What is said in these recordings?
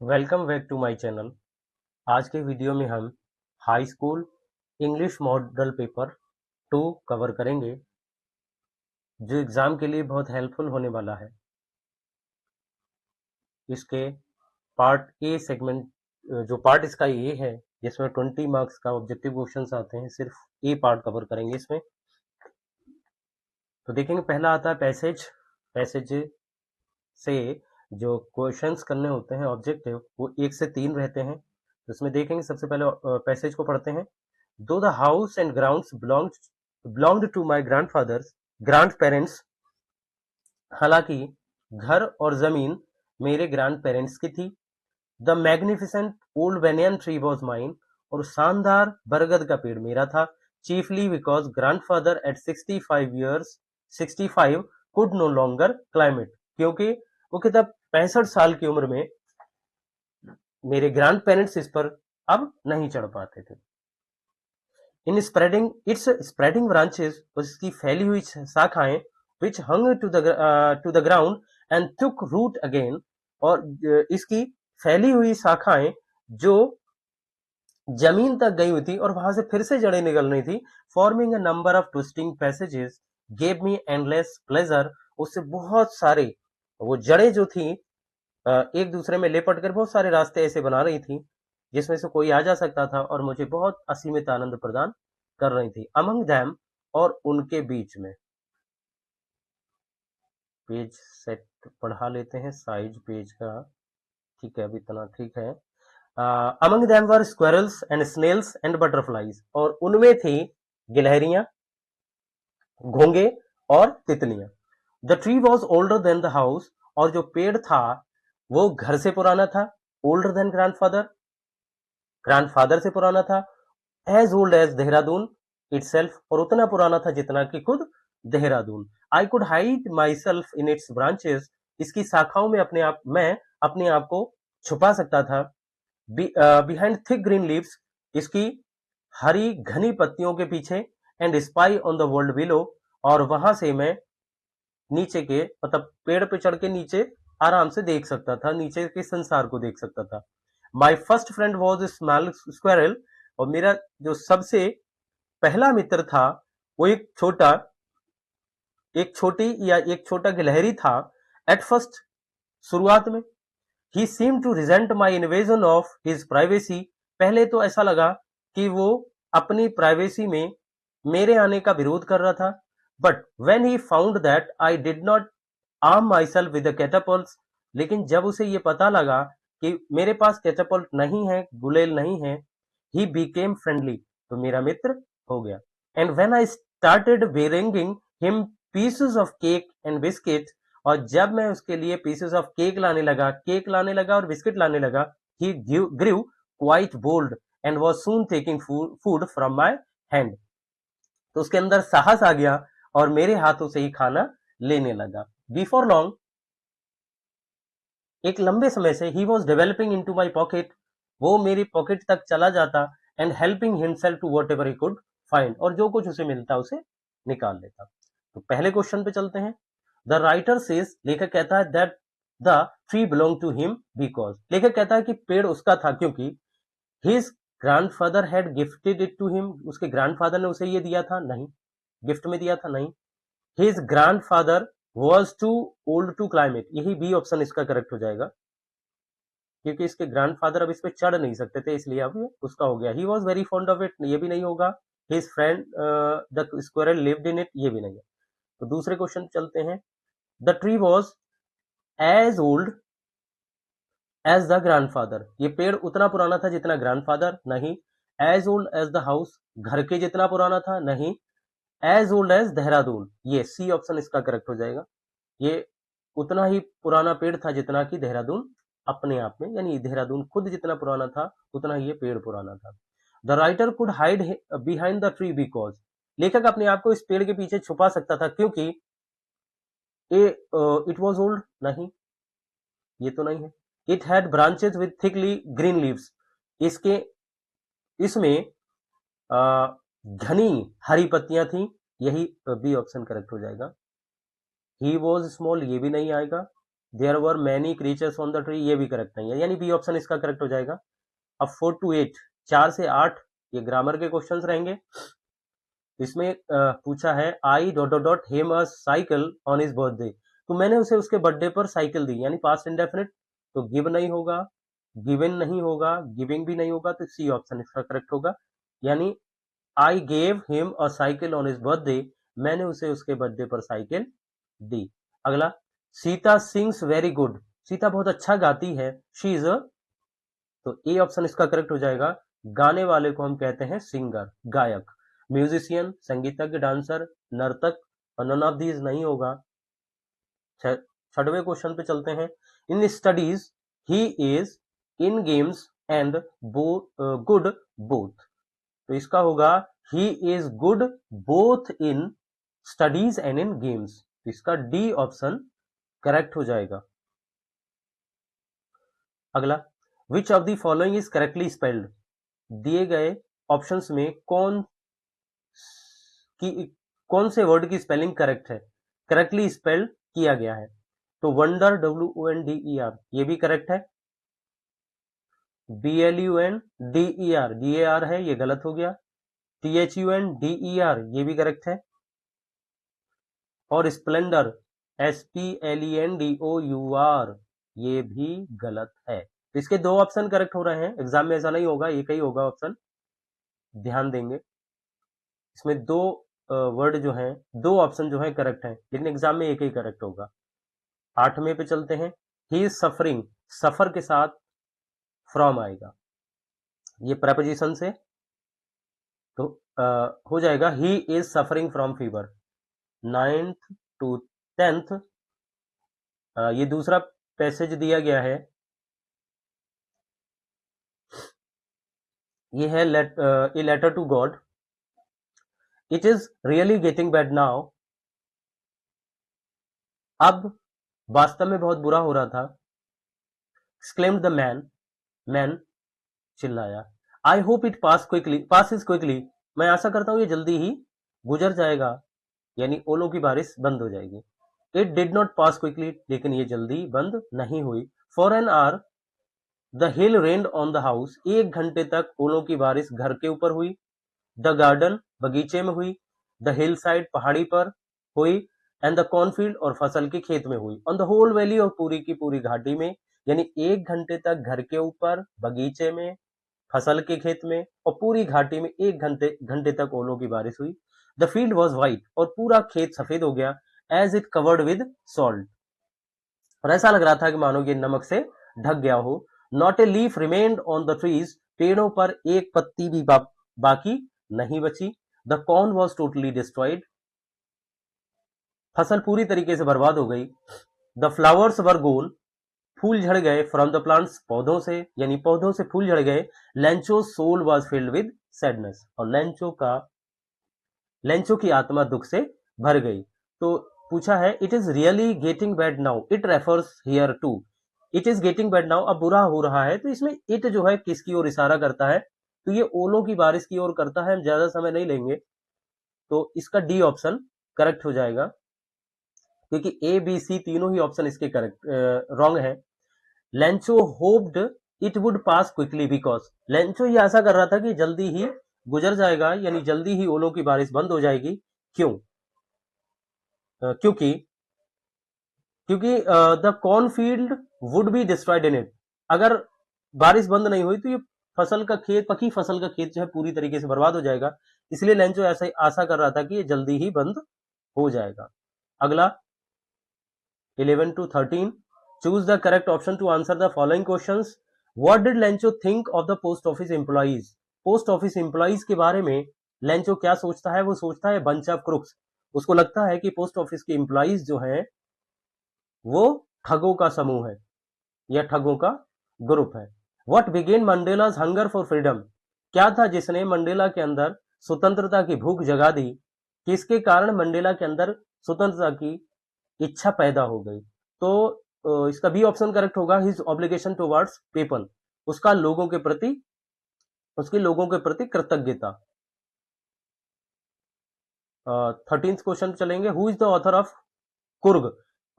Welcome back to my channel. आज के video में हम high school English model paper 2 cover करेंगे, जो एग्ज़ाम के लिए बहुत हेल्पफुल होने वाला है। इसके पार्ट ए सेगमेंट, जो पार्ट इसका ए है, जिसमें 20 मार्क्स का ऑब्जेक्टिव क्वेश्चंस आते हैं, सिर्फ ए पार्ट कवर करेंगे इसमें। तो देखेंगे, पहला आता है पैसेज। पैसेज से जो क्वेश्चंस करने होते हैं ऑब्जेक्टिव, वो 1 से 3 रहते हैं। तो इसमें देखेंगे, सबसे पहले पैसेज को पढ़ते हैं। दो the house and grounds belonged to my grandparents, हालांकि घर और जमीन मेरे ग्रैंड पेरेंट्स की थी। The magnificent old banyan tree was mine, और शानदार बरगद का पेड़ मेरा था। Chiefly because grandfather at 65 could no longer climb it, क्योंकि वो किताब 65 साल की उम्र में मेरे ग्रैंड पेरेंट्स इस पर अब नहीं चढ़ पाते थे। इन स्प्रेडिंग ब्रांचेस, उसकी फैली हुई शाखाएं, which hung to the ground and took root again, और इसकी फैली हुई शाखाएं जो जमीन तक गई हुई थी और वहां से फिर से जड़ें निकल रही थी। Forming a number of twisting passages gave me endless pleasure, उससे बहुत सारे वो जड़ें जो थी एक दूसरे में लिपट कर बहुत सारे रास्ते ऐसे बना रही थी, जिसमें से कोई आ जा सकता था और मुझे बहुत असीमित आनंद प्रदान कर रही थी। अमंग दैम, और उनके बीच में। पेज सेट पढ़ा लेते हैं, साइज पेज का। ठीक है, अभी इतना ठीक है। Among them were squirrels and snails and butterflies, और उनमें थी गिलहरियां, घोंगे और तितलियां। The tree was older than the house, और जो पेड़ था वो घर से पुराना था। ओल्डर देन ग्रैंडफादर से पुराना था। As old as Dehradun itself, और उतना पुराना था जितना कि खुद Dehradun. I could hide myself in its branches, इसकी शाखाओं में मैं अपने आप को छुपा सकता था। बिहाइंड थिक ग्रीन लीव्स, इसकी हरी घनी पत्तियों के पीछे। And spy on the world below, और वहां से मैं नीचे के, मतलब पेड़ पे चढ़ के नीचे आराम से देख सकता था, नीचे के संसार को देख सकता था। My first friend was small squirrel, और मेरा जो सबसे पहला मित्र था वो एक छोटा गिलहरी था। एट फर्स्ट, शुरुआत में। He seem to resent my invasion of his privacy, पहले तो ऐसा लगा कि वो अपनी प्राइवेसी में मेरे आने का विरोध कर रहा था। But when he found that I did not arm my self with Catapult, लेकिन जब उसे ये पता लगा कि मेरे पास कैटापल्ट नहीं है, गुलेल नहीं है, ही बीकेम फ्रेंडली, तो मेरा मित्र हो गया। And when I started bringing him pieces of cake and biscuit, और जब मैं उसके लिए पीसेस ऑफ केक लाने लगा और बिस्किट लाने लगा, he grew quite bold and was soon taking food from my hand, तो उसके अंदर साहस आ गया और मेरे हाथों से ही खाना लेने लगा। बिफोर लॉन्ग, एक लंबे समय से, he was developing into my pocket, वो मेरी पॉकेट तक चला जाता। And helping himself to whatever he could find, और जो कुछ उसे मिलता उसे निकाल लेता। तो पहले क्वेश्चन पे चलते हैं। द राइटर सेज, लेखक कहता है, that the tree belong to him because, लेखक कहता है कि पेड़ उसका था क्योंकि his grandfather had gifted it to him, उसके ग्रैंडफादर ने उसे ये दिया था, नहीं, गिफ्ट में दिया था, नहीं। His grandfather was too old to climb it, यही बी ऑप्शन इसका करेक्ट हो जाएगा, क्योंकि इसके ग्रैंडफादर अब इस पे चढ़ नहीं सकते थे, इसलिए अब उसका हो गया। He was very fond of it, ये भी नहीं होगा। His friend the squirrel lived in it, ये भी नहीं है। तो दूसरे क्वेश्चन चलते हैं। The tree was as old as the grandfather, ये पेड़ उतना पुराना था जितना ग्रैंडफादर, नहीं। As old as the house, घर के जितना पुराना था, नहीं। एज ओल्ड एज देहरादून, ये सी ऑप्शन इसका करेक्ट हो जाएगा। ये उतना ही पुराना पेड़ था जितना कि देहरादून अपने आप में, यानी देहरादून खुद जितना पुराना था उतना ही ये पेड़ पुराना था। The writer could hide behind the tree because, लेखक अपने आप को इस पेड़ के पीछे छुपा सकता था क्योंकि इट वॉज ओल्ड, नहीं, ये तो नहीं है। It had branches with thickly green leaves, इसके इसमें घनी हरी पत्तियां थी, यही बी ऑप्शन करेक्ट हो जाएगा। ही वॉज स्मॉल, ये भी नहीं आएगा। There were many creatures on the tree, ये भी करेक्ट नहीं है, यानी बी ऑप्शन इसका करेक्ट हो जाएगा। अब 4 to 8, 4 से 8 ये ग्रामर के क्वेश्चंस रहेंगे। इसमें पूछा है I dot dot dot him a cycle on his birthday, तो मैंने उसे उसके बर्थडे पर साइकिल दी, यानी पास्ट इंडेफिनिट, तो गिव नहीं होगा, गिवन नहीं होगा, गिविंग भी नहीं होगा, तो सी ऑप्शन इसका करेक्ट होगा, यानी I gave him a cycle on his birthday, मैंने उसे उसके बर्थडे पर साइकिल दी। अगला, Sita sings very good, Sita बहुत अच्छा गाती है, शी इज अ, तो ए ऑप्शन इसका करेक्ट हो जाएगा, गाने वाले को हम कहते हैं सिंगर, गायक। म्यूजिशियन, संगीतज्ञ, डांसर, नर्तक, और नन ऑफ दीज नहीं होगा। छठवें क्वेश्चन पे चलते हैं। In studies he is, in games and good both, तो इसका होगा he is good both in studies and in games, तो इसका डी ऑप्शन करेक्ट हो जाएगा। अगला, which of the following is correctly spelled, दिए गए ऑप्शंस में कौन से वर्ड की स्पेलिंग करेक्ट है, करेक्टली स्पेल्ड किया गया है, तो वंडर, WONDER, ये भी करेक्ट है। BLUNDER है, ये गलत हो गया। THUNDER, ये भी करेक्ट है। और स्प्लेंडर, SPLENDOUR, ये भी गलत है। तो इसके दो ऑप्शन करेक्ट हो रहे हैं, एग्जाम में ऐसा नहीं होगा, एक ही होगा ऑप्शन, ध्यान देंगे। इसमें दो वर्ड जो हैं, दो ऑप्शन जो है करेक्ट है, लेकिन एग्जाम में एक ही करेक्ट होगा। 8वें पे चलते हैं। ही इज सफरिंग, सफर के साथ फ्रॉम आएगा, ये प्रपोजिशन से, तो हो जाएगा he is suffering from fever. 9th to 10th, ये दूसरा पैसेज दिया गया है, ये है a letter to God, it is really getting bad now, अब वास्तव में बहुत बुरा हो रहा था। एक्सक्लेम्ड द मैन, मैन चिल्लाया। I hope it passes quickly, मैं आशा करता हूं ये जल्दी ही गुजर जाएगा, यानी ओलों की बारिश बंद हो जाएगी। It did not pass quickly, लेकिन ये जल्दी बंद नहीं हुई। For an hour the hill rained on the house, 1 घंटे तक ओलों की बारिश घर के ऊपर हुई। द गार्डन, बगीचे में हुई। द हिल साइड, पहाड़ी पर हुई। एंड द कॉर्नफील्ड, और फसल के खेत में हुई। ऑन द होल वैली, और पूरी की पूरी घाटी में, यानी 1 घंटे तक घर के ऊपर, बगीचे में, फसल के खेत में, और पूरी घाटी में 1 घंटे तक ओलों की बारिश हुई। द फील्ड वॉज व्हाइट, और पूरा खेत सफेद हो गया। As it covered with salt, और ऐसा लग रहा था कि मानो ये नमक से ढक गया हो। Not a leaf remained on the trees, पेड़ों पर एक पत्ती भी बाकी नहीं बची। The corn was totally destroyed, फसल पूरी तरीके से बर्बाद हो गई। द फ्लावर्स वर गोन, फूल झड़ गए। फ्रॉम द प्लांट्स, पौधों से, यानी पौधों से फूल झड़ गए। Lencho soul was filled with sadness, और लेंचो की आत्मा दुख से भर गई। तो पूछा है it is really getting bad now, it refers here to, it is getting bad now, अब बुरा हो रहा है, तो इसमें इट जो है किसकी ओर इशारा करता है, तो ये ओलों की बारिश की ओर करता है। हम ज्यादा समय नहीं लेंगे, तो इसका डी ऑप्शन करेक्ट हो जाएगा, क्योंकि ए बी सी तीनों ही ऑप्शन इसके करेक्ट रॉन्ग है। Lencho hoped it would pass quickly because, Lencho ये आशा कर रहा था कि जल्दी ही गुजर जाएगा, यानी जल्दी ही ओलों की बारिश बंद हो जाएगी। क्यों? क्योंकि the cornfield would be destroyed in it, अगर बारिश बंद नहीं हुई तो ये फसल का खेत, पकी फसल का खेत जो है पूरी तरीके से बर्बाद हो जाएगा। इसलिए लेंचो ऐसा आशा कर रहा था कि ये जल्दी ही बंद हो जाएगा। अगला 11 to 13, choose the correct option to answer the following questions. What did Lencho think of the post office employees? Post office employees के बारे में लेंचो क्या सोचता है? वो सोचता है बंच ऑफ क्रुक्स, उसको लगता है कि पोस्ट ऑफिस के एम्प्लॉइज जो हैं वो ठगों का समूह है या ठगों का ग्रुप है। What began Mandela's hunger for freedom, क्या था जिसने मंडेला के अंदर स्वतंत्रता की भूख जगा दी? किसके कारण मंडेला के अंदर स्वतंत्रता की इच्छा पैदा हो गई? तो इसका बी ऑप्शन करेक्ट होगा, हिज ऑब्लिगेशन टुवर्ड्स पीपल, उसका लोगों के प्रति, उसकी लोगों के प्रति कृतज्ञता। 13th क्वेश्चन चलेंगे। Who is the author of Coorg,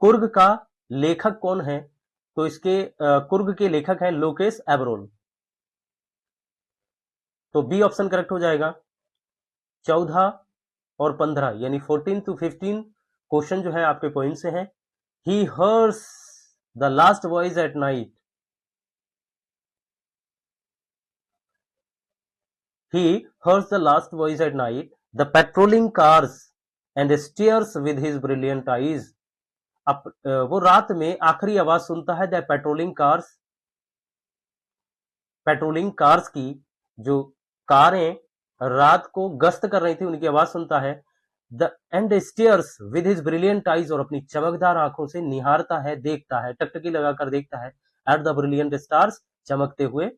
Coorg का लेखक कौन है? तो इसके कुर्ग के लेखक हैं लोकेस एबरोन। तो बी ऑप्शन करेक्ट हो जाएगा। 14 और 15 यानी 14 to 15 क्वेश्चन जो है आपके पॉइंट से हैं। He hears the last voice at night. He hears the last voice at night, the patrolling cars, and stares with his brilliant eyes. अब वो रात में आखिरी आवाज सुनता है द पेट्रोलिंग कार्स की जो कारें रात को गश्त कर रही थी उनकी आवाज सुनता है। The end stairs with his brilliant eyes, और अपनी चमकदार आंखों से निहारता है, देखता है, टकटकी लगाकर देखता है एट द ब्रिलियंट स्टार्स, चमकते हुए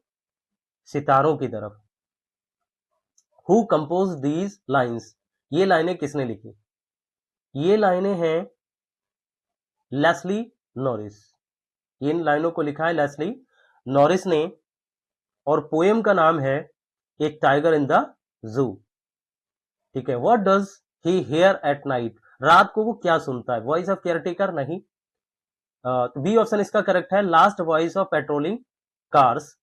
सितारों की तरफ। हु कंपोज दीज लाइन्स, ये लाइनें किसने लिखी? ये लाइनें हैं लेस्ली नॉरिस। इन लाइनों को लिखा है लेस्ली नॉरिस ने, और पोएम का नाम है ए टाइगर इन द जू। ठीक है। What does he here at night, रात को वो क्या सुनता है? वॉइस ऑफ केयरटेकर नहीं। बी ऑप्शन इसका करेक्ट है, last voice of patrolling cars,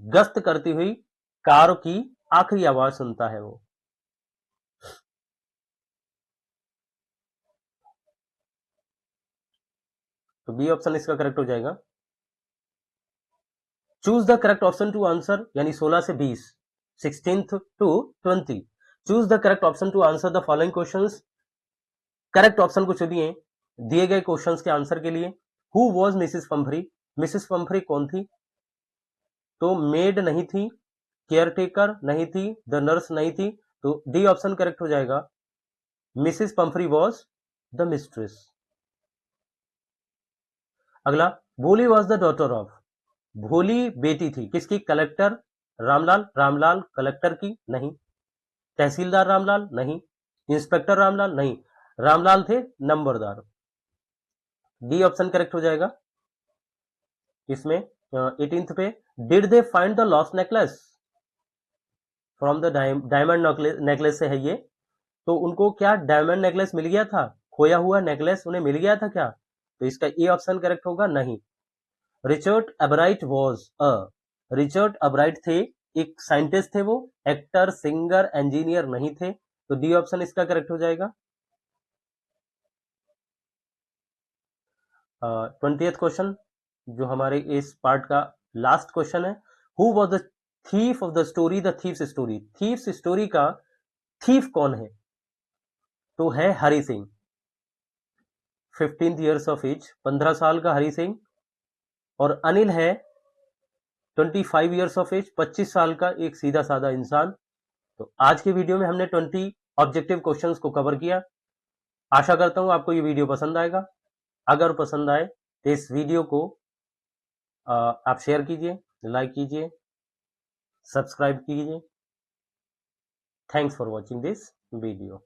गश्त करती हुई कार की आखिरी आवाज सुनता है वो। तो बी ऑप्शन इसका करेक्ट हो जाएगा। Choose the correct option to answer, यानी 16 से 20, 16th to 20। Choose the correct option to answer the following questions. Correct option को चुनिए दिए गए क्वेश्चंस के आंसर के लिए। Who was Mrs Pomfrey, Mrs Pomfrey कौन थी? तो मेड नहीं थी, केयरटेकर नहीं थी, द नर्स नहीं थी, तो डी ऑप्शन करेक्ट हो जाएगा। Mrs Pomfrey was the mistress. अगला, Bholi was the daughter of, भोली बेटी थी किसकी? कलेक्टर रामलाल, रामलाल कलेक्टर की नहीं। तहसीलदार रामलाल नहीं। इंस्पेक्टर रामलाल नहीं, रामलाल थे नंबरदार। डी ऑप्शन करेक्ट हो जाएगा इसमें। 18th पे, did they find the lost necklace from the diamond necklace से है ये। तो उनको क्या डायमंड नेकलेस मिल गया था? खोया हुआ नेकलेस उन्हें मिल गया था क्या? तो इसका ए ऑप्शन करेक्ट होगा नहीं। रिचर्ड अबराइट वॉज अ, रिचर्ड अबराइट थे, एक साइंटिस्ट थे वो, एक्टर सिंगर इंजीनियर नहीं थे। तो डी ऑप्शन इसका करेक्ट हो जाएगा। 20th क्वेश्चन जो हमारे इस पार्ट का लास्ट क्वेश्चन है। Who was the thief of the story, the thief's story, thief's story का थीफ कौन है? तो है Hari Singh. 15 years of age, 15 साल का हरि सिंह। और अनिल है 25 ईयर्स ऑफ एज, 25 साल का एक सीधा साधा इंसान। तो आज की वीडियो में हमने 20 ऑब्जेक्टिव क्वेश्चंस को कवर किया। आशा करता हूं आपको ये वीडियो पसंद आएगा। अगर पसंद आए तो इस वीडियो को आप शेयर कीजिए, लाइक कीजिए, सब्सक्राइब कीजिए। Thanks for watching this video.